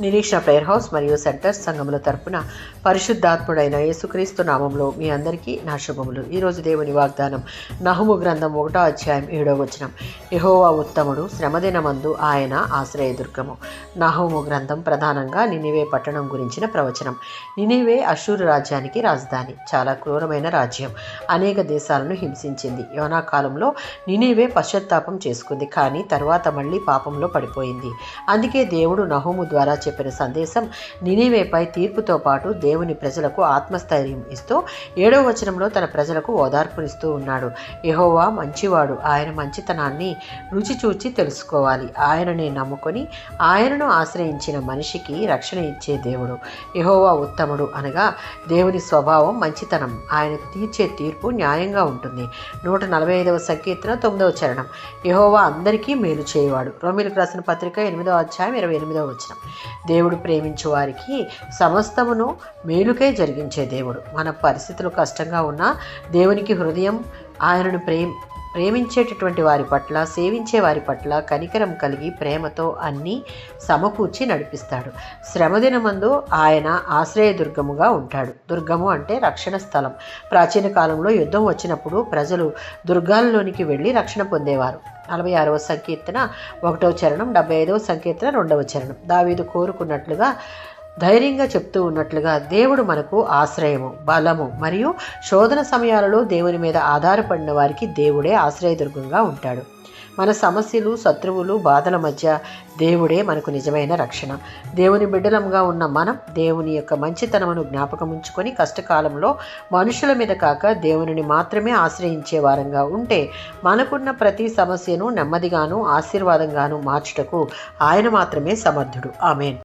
నిరీక్షణ prayer house మరియు centre సంఘముల తరపున పరిశుద్ధాత్ముడైన యేసుక్రీస్తు నామంలో మీ అందరికీ నా శుభములు. ఈరోజు దేవుని వాగ్దానం నహుము గ్రంథం 1వ అధ్యాయం 7వ వచనం. యెహోవా ఉత్తముడు, శ్రమదినమందు ఆయన ఆశ్రయదుర్గము. నహుము గ్రంథం ప్రధానంగా నినివే పట్టణం గురించిన ప్రవచనం. నినివే అష్షూరు రాజ్యానికి రాజధాని. చాలా క్రూరమైన రాజ్యం. అనేక దేశాలను హింసించింది. యోనా కాలంలో నినివే పశ్చాత్తాపం చేసుకుంది, కానీ తర్వాత మళ్ళీ పాపంలో పడిపోయింది. అందుకే దేవుడు నహుము ద్వారా చెప్పిన సందేశం నినివేపై తీర్పుతో పాటు దేవుని ప్రజలకు ఆత్మస్థైర్యం ఇస్తూ 7వ వచనంలో తన ప్రజలకు ఓదార్పునిస్తూ ఉన్నాడు. యెహోవా మంచివాడు, ఆయన మంచితనాన్ని రుచి చూచి తెలుసుకోవాలి. ఆయననే నమ్ముకొని ఆయనను ఆశ్రయించిన మనిషికి రక్షణ ఇచ్చే దేవుడు. యెహోవా ఉత్తముడు అనగా దేవుని స్వభావం మంచితనం. ఆయన తీర్చే తీర్పు న్యాయంగా ఉంటుంది. 145వ సంకీర్తన 9వ చరణం. యెహోవా అందరికీ మేలు చేయవాడు. రోమీయులకు రాసిన పత్రిక 8వ అధ్యాయం 28వ వచనం. దేవుడు ప్రేమించే వారికి సమస్తమును మేలుకై జరిగించే దేవుడు. మన పరిస్థితులు కష్టంగా ఉన్నా దేవునికి హృదయం ఆయనను ప్రేమించేటటువంటి వారి పట్ల, సేవించే వారి పట్ల కనికరం కలిగి ప్రేమతో అన్నీ సమకూర్చి నడిపిస్తాడు. శ్రమదినమందు ఆయన ఆశ్రయదుర్గముగా ఉంటాడు. దుర్గము అంటే రక్షణ స్థలం. ప్రాచీన కాలంలో యుద్ధం వచ్చినప్పుడు ప్రజలు దుర్గాల్లోనికి వెళ్ళి రక్షణ పొందేవారు. 46వ సంకీర్తన 1వ చరణం, 75వ సంకీర్తన 2వ చరణం. దావీదు కోరుకున్నట్లుగా, ధైర్యంగా చెప్తూ ఉన్నట్లుగా దేవుడు మనకు ఆశ్రయము, బలము మరియు శోధన సమయాలలో దేవుని మీద ఆధారపడిన వారికి దేవుడే ఆశ్రయదుర్గంగా ఉంటాడు. మన సమస్యలు, శత్రువులు, బాధల మధ్య దేవుడే మనకు నిజమైన రక్షణ. దేవుని బిడ్డలంగా ఉన్న మనం దేవుని యొక్క మంచితనమును జ్ఞాపకం ఉంచుకొని కష్టకాలంలో మనుషుల మీద కాక దేవునిని మాత్రమే ఆశ్రయించే వారంగా ఉంటే మనకున్న ప్రతి సమస్యను నెమ్మదిగాను ఆశీర్వాదంగాను మార్చుటకు ఆయన మాత్రమే సమర్థుడు. ఆమేన్.